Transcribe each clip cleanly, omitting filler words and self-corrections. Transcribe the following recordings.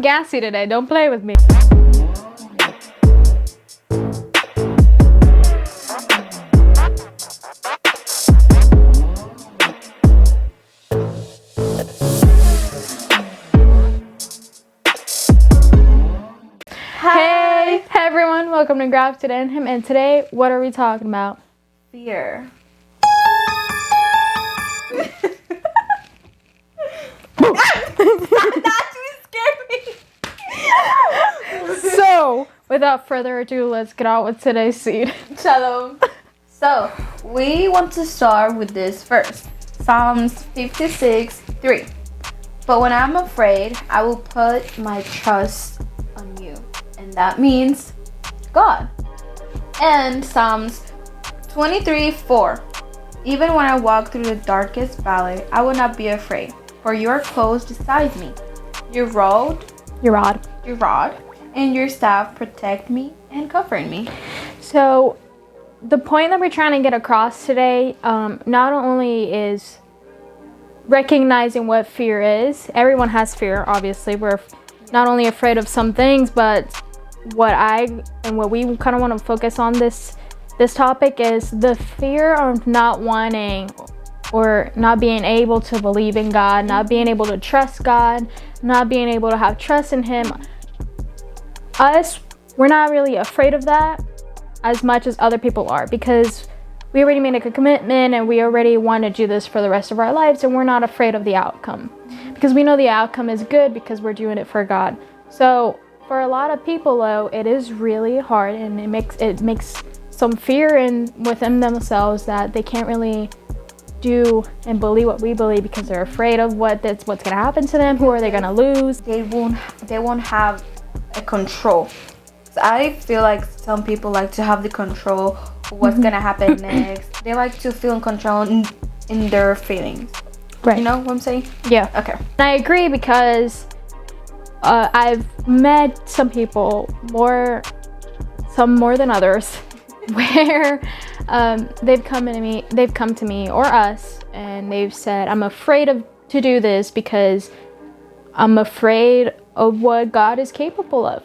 I'm gassy today. Don't play with me. Hey everyone, welcome to Grafted and him. And today, what are we talking about? Fear. That scared me. So, without further ado, let's get on with today's seed. Shalom. So, we want to start with this verse. Psalms 56:3. But when I'm afraid, I will put my trust on you. And that means God. And Psalms 23:4. Even when I walk through the darkest valley, I will not be afraid, for you are close beside me. Your rod and your staff protect me and comfort me. So, the point that we're trying to get across today, not only is recognizing what fear is. Everyone has fear, obviously. We're not only afraid of some things, but what we kind of want to focus on this topic is the fear of not wanting or not being able to believe in God, not being able to trust God, not being able to have trust in Him. We're not really afraid of that as much as other people are, because we already made a commitment and we already want to do this for the rest of our lives, and we're not afraid of the outcome because we know the outcome is good because we're doing it for God. So for a lot of people, though, it is really hard, and it makes some fear within themselves that they can't really do and believe what we believe because they're afraid of what's going to happen to them. Who are they going to lose? They won't have a control. So I feel like some people like to have the control of what's going to happen next. They like to feel in control in their feelings. Right. You know what I'm saying? Yeah. Okay. And I agree because I've met some people, some more than others, where they've come to me or us, and they've said, I'm afraid to do this because I'm afraid of what God is capable of.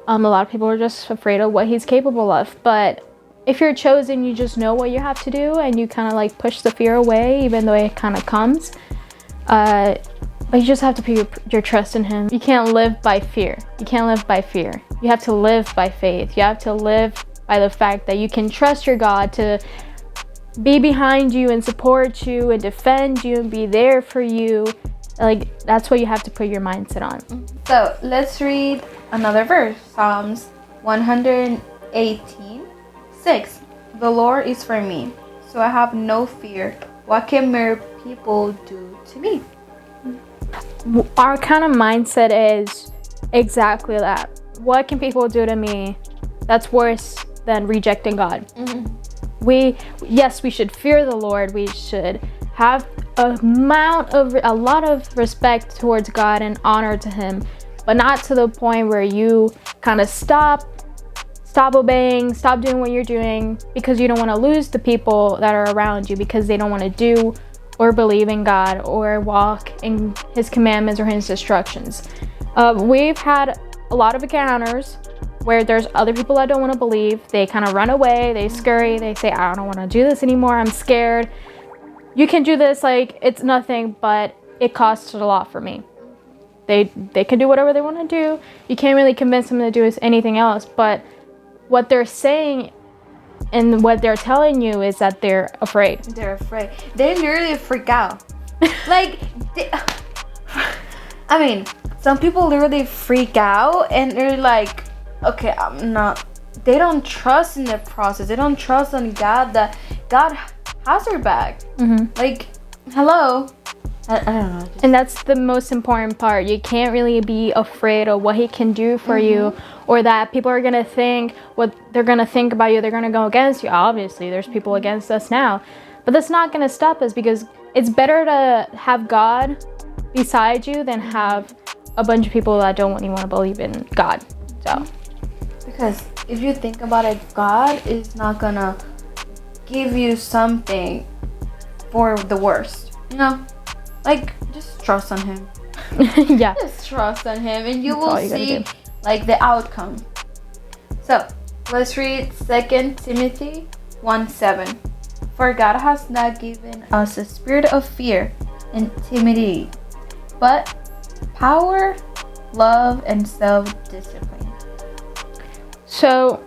A lot of people are just afraid of what He's capable of. But if you're chosen, you just know what you have to do, and you kind of like push the fear away, even though it kind of comes. But you just have to put your trust in Him. You can't live by fear. You can't live by fear. You have to live by faith. You have to live by the fact that you can trust your God to be behind you and support you and defend you and be there for you. Like, that's what you have to put your mindset on. So let's read another verse. Psalms 118:6. The Lord is for me, so I have no fear. What can mere people do to me? Our kind of mindset is exactly that. What can people do to me? That's worse than rejecting God. We should fear the Lord. We should have a lot of respect towards God and honor to Him, but not to the point where you kind of stop obeying, stop doing what you're doing because you don't want to lose the people that are around you because they don't want to do or believe in God or walk in His commandments or His instructions. We've had a lot of encounters where there's other people that don't want to believe. They kind of run away, they scurry, they say, I don't want to do this anymore, I'm scared. You can do this like it's nothing, but it costs a lot for me. They can do whatever they want to do. You can't really convince them to do anything else, but what they're saying and what they're telling you is that they're afraid. They're afraid. They literally freak out. Some people literally freak out and they're like, okay, they don't trust in the process. They don't trust on God, that God has their back. Like, hello. I don't know. And that's the most important part. You can't really be afraid of what He can do for you, or that people are going to think what they're going to think about you. They're going to go against you. Obviously, there's people against us now. But that's not going to stop us, because it's better to have God beside you than have a bunch of people that don't really want to believe in God. So, because if you think about it, God is not going to give you something for the worst. You know? Like, just trust on Him. Yeah. Just trust on him, and you That's all will you gotta see do. like the outcome. So let's read 2 Timothy 1:7. For God has not given us a spirit of fear and timidity, but power, love, and self-discipline. So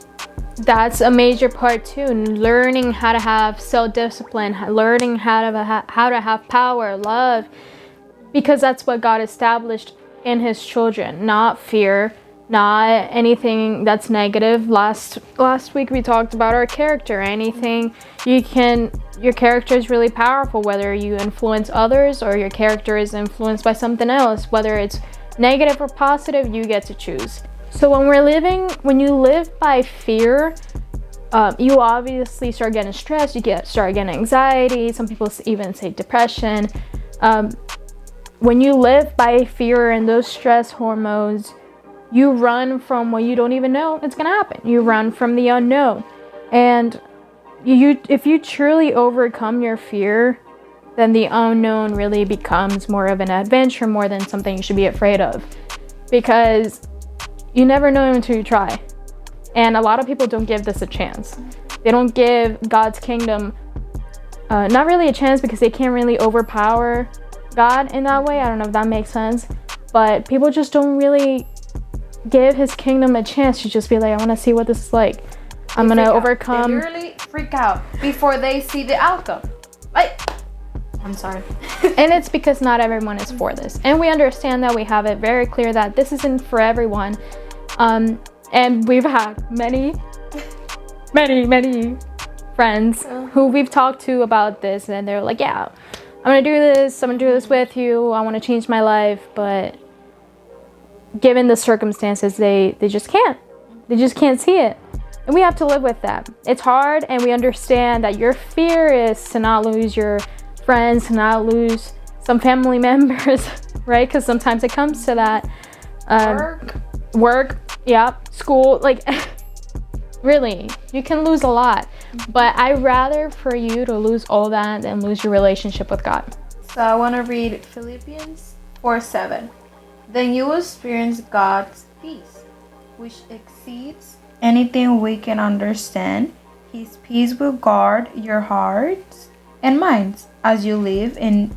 that's a major part too. Learning how to have self-discipline, learning how to have power, love, because that's what God established in His children. Not fear, not anything that's negative. Last week we talked about our character. Anything your character is really powerful, whether you influence others or your character is influenced by something else, whether it's negative or positive, you get to choose. So when you live by fear, you obviously start getting stressed, start getting anxiety. Some people even say depression. When you live by fear and those stress hormones, you run from what you don't even know it's gonna happen. You run from the unknown. And if you truly overcome your fear, then the unknown really becomes more of an adventure more than something you should be afraid of. Because you never know until you try. And a lot of people don't give this a chance. They don't give God's kingdom not really a chance, because they can't really overpower God in that way. I don't know if that makes sense. But people just don't really give His kingdom a chance. You just be like, I want to see what this is like. I'm going to overcome. They literally freak out before they see the outcome. I'm sorry. And it's because not everyone is for this. And we understand that. We have it very clear that this isn't for everyone. And we've had many friends who we've talked to about this, and they're like, yeah, I'm gonna do this with you, I want to change my life, but given the circumstances, they just can't see it, and we have to live with that. It's hard, and we understand that your fear is to not lose your friends, to not lose some family members, right? Because sometimes it comes to that. Work, yeah, school, like really, you can lose a lot. But I'd rather for you to lose all that than lose your relationship with God. So I want to read Philippians 4:7. Then you will experience God's peace, which exceeds anything we can understand. His peace will guard your hearts and minds as you live in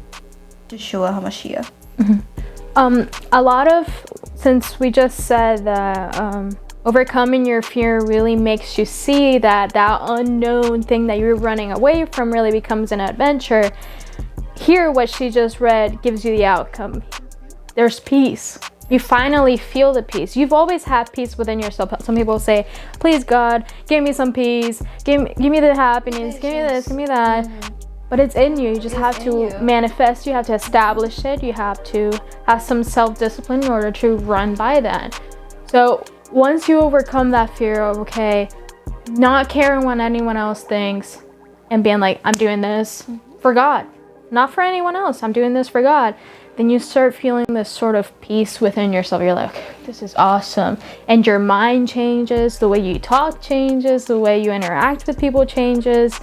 Yeshua HaMashiach. A lot of, since we just said that overcoming your fear really makes you see that unknown thing that you're running away from really becomes an adventure. Here, what she just read gives you the outcome. There's peace. You finally feel the peace. You've always had peace within yourself. Some people say, please God, give me some peace. Give me the happiness. Give me this, give me that. Mm-hmm. But it's in you. You just have to manifest. You have to establish it. You have to have some self-discipline in order to run by that. So once you overcome that fear of, okay, not caring what anyone else thinks and being like, I'm doing this for God, not for anyone else. I'm doing this for God. Then you start feeling this sort of peace within yourself. You're like, okay, this is awesome. And your mind changes. The way you talk changes. The way you interact with people changes.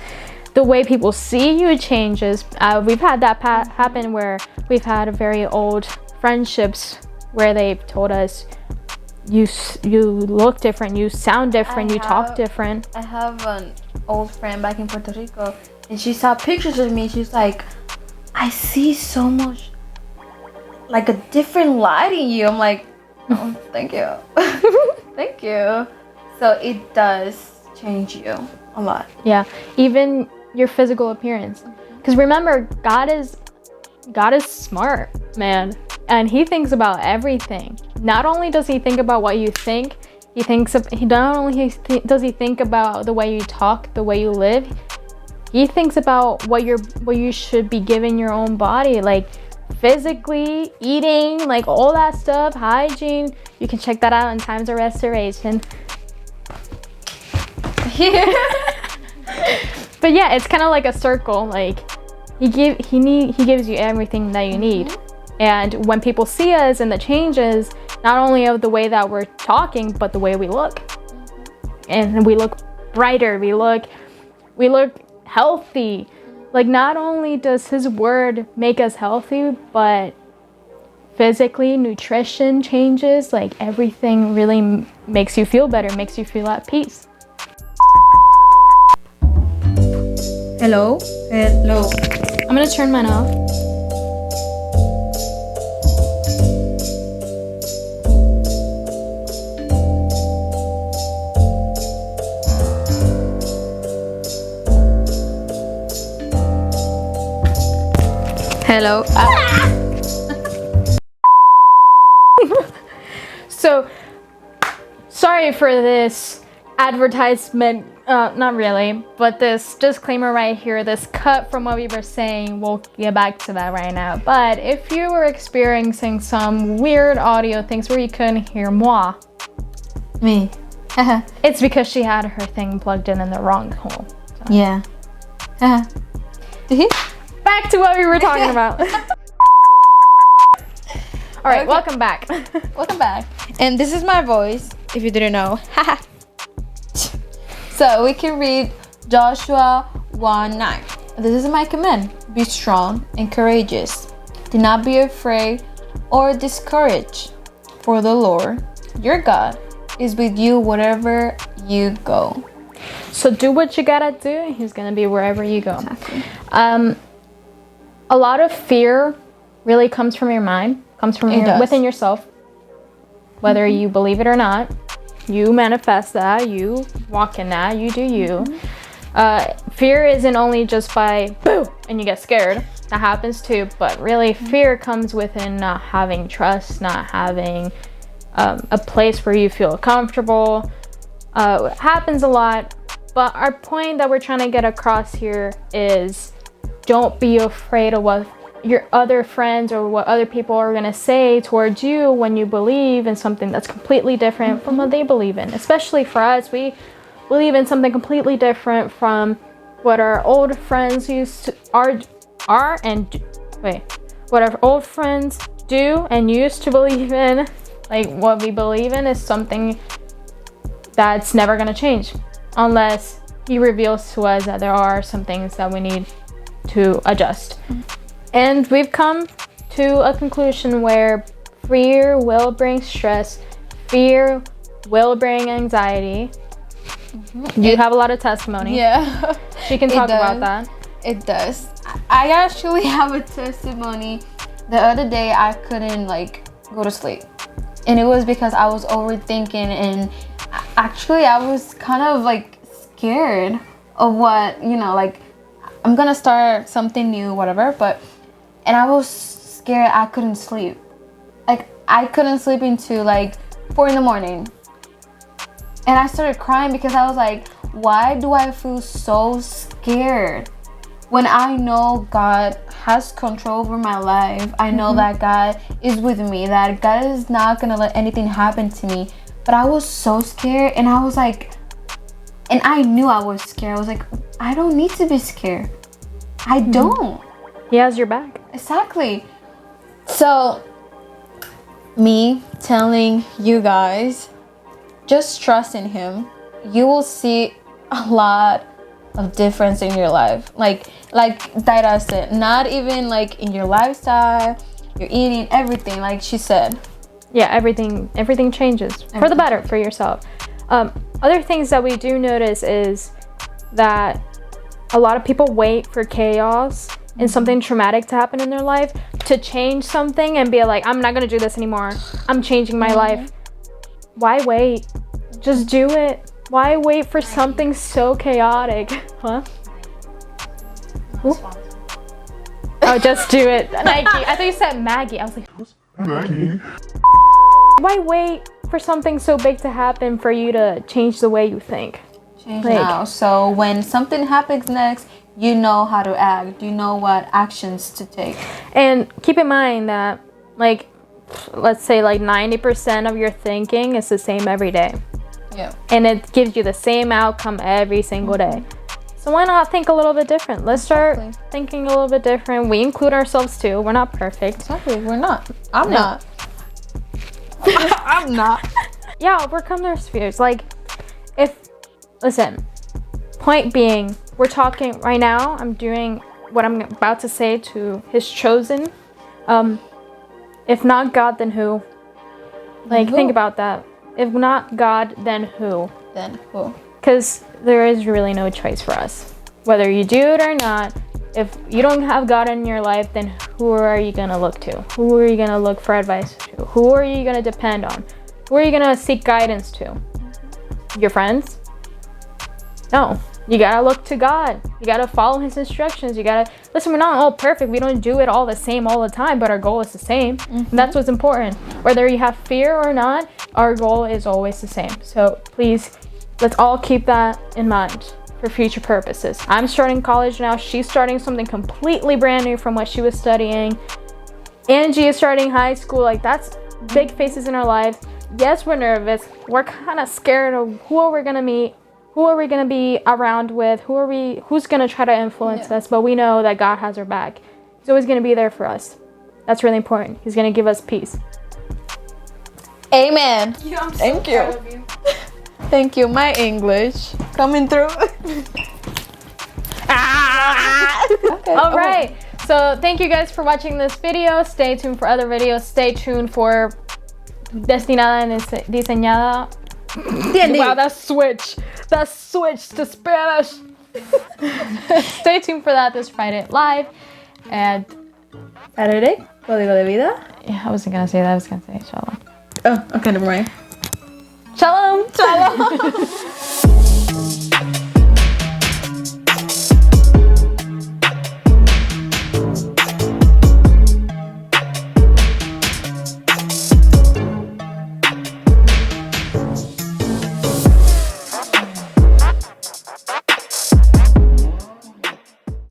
The way people see you changes. We've had that happen where we've had very old friendships where they've told us, you look different, you sound different, you talk different. I have an old friend back in Puerto Rico, and she saw pictures of me. She's like, I see so much, like a different light in you. I'm like, oh, thank you. Thank you. So it does change you a lot. Yeah, even your physical appearance. Because remember, God is smart, man. And He thinks about everything. Not only does He think about what you think, does He think about the way you talk, the way you live. He thinks about what you should be giving your own body, like physically, eating, like all that stuff, hygiene. You can check that out in Times of Restoration. But yeah, it's kind of like a circle. Like he gives you everything that you need. And when people see us and the changes, not only of the way that we're talking, but the way we look, and we look brighter, we look healthy. Like, not only does His word make us healthy, but physically, nutrition changes, like everything really makes you feel better, makes you feel at peace. Hello. I'm gonna turn mine off. Hello. So, sorry for this advertisement, not really, but this disclaimer right here, this cut from what we were saying, we'll get back to that right now. But if you were experiencing some weird audio things where you couldn't hear moi, Me. it's because she had her thing plugged in the wrong hole. So. Yeah. Back to what we were talking about. All right, Okay. welcome back. Welcome back. And this is my voice, if you didn't know. So we can read Joshua 1:9. This is my command. Be strong and courageous. Do not be afraid or discouraged, for the Lord, your God, is with you wherever you go. So do what you gotta do, and he's gonna be wherever you go. Exactly. A lot of fear really comes from your mind, comes from within yourself. Whether you believe it or not, you manifest that, you walk in that, you do you. Fear isn't only just by boo and you get scared. That happens too, but really fear comes within not having trust, not having a place where you feel comfortable. It happens a lot, but our point that we're trying to get across here is don't be afraid of what your other friends or what other people are going to say towards you when you believe in something that's completely different from what they believe in. Especially for us, we believe in something completely different from what our old friends what our old friends do and used to believe in. Like, what we believe in is something that's never going to change unless he reveals to us that there are some things that we need to adjust. And we've come to a conclusion where fear will bring stress, fear will bring anxiety. You have a lot of testimony. Yeah. She can talk about that. It does. I actually have a testimony. The other day I couldn't go to sleep. And it was because I was overthinking, and actually I was kind of scared of what, I'm gonna start something new, whatever, and I was scared. I couldn't sleep. I couldn't sleep until 4 a.m. And I started crying because I was like, why do I feel so scared when I know God has control over my life? I know that God is with me, that God is not gonna let anything happen to me. But I was so scared, and I was and I knew I was scared. I was like, I don't need to be scared. I don't. He has your back. Exactly. So, me telling you guys, just trust in him. You will see a lot of difference in your life. Like Daira said, not even in your lifestyle, your eating, everything, like she said. Yeah, everything changes for the better for yourself. Other things that we do notice is that a lot of people wait for chaos and something traumatic to happen in their life to change something and be like, I'm not gonna do this anymore. I'm changing my life. Why wait? Just do it. Why wait for something so chaotic? Huh? Oh, just do it. Nike. I thought you said Maggie. I was like, Maggie. Why wait for something so big to happen for you to change the way you think? Change now. So when something happens next, you know how to act. You know what actions to take. And keep in mind that, let's say 90% of your thinking is the same every day. Yeah. And it gives you the same outcome every single day. So why not think a little bit different? Let's start thinking a little bit different. We include ourselves too. We're not perfect. Exactly. We're not. I'm not. I'm not. Yeah, overcome their fears. Listen, point being, we're talking right now. I'm doing what I'm about to say to his chosen. If not God, then who? Like, think about that. If not God, then who? Then who? Because there is really no choice for us. Whether you do it or not, if you don't have God in your life, then who are you going to look to? Who are you going to look for advice to? Who are you going to depend on? Who are you going to seek guidance to? Your friends? No. You got to look to God. You got to follow his instructions. You got to... Listen, we're not all perfect. We don't do it all the same all the time, but our goal is the same. And that's what's important. Whether you have fear or not, our goal is always the same. So please, let's all keep that in mind for future purposes. I'm starting college now. She's starting something completely brand new from what she was studying. Angie is starting high school. Like, that's big faces in our life. Yes, we're nervous. We're kind of scared of who are we going to meet. Who are we going to be around with? Who's going to try to influence us? But we know that God has our back. He's always going to be there for us. That's really important. He's going to give us peace. Amen. Yeah, I'm so Thank you. proud of you. Thank you. My English coming through. Okay. All right. So thank you guys for watching this video. Stay tuned for other videos. Stay tuned for Destinada and Diseñada. Wow, that switch to Spanish. Stay tuned for that this Friday live. And Saturday, Código de Vida. yeah, I wasn't gonna say that. I was gonna say Shalom. Oh, okay, never mind. Shalom.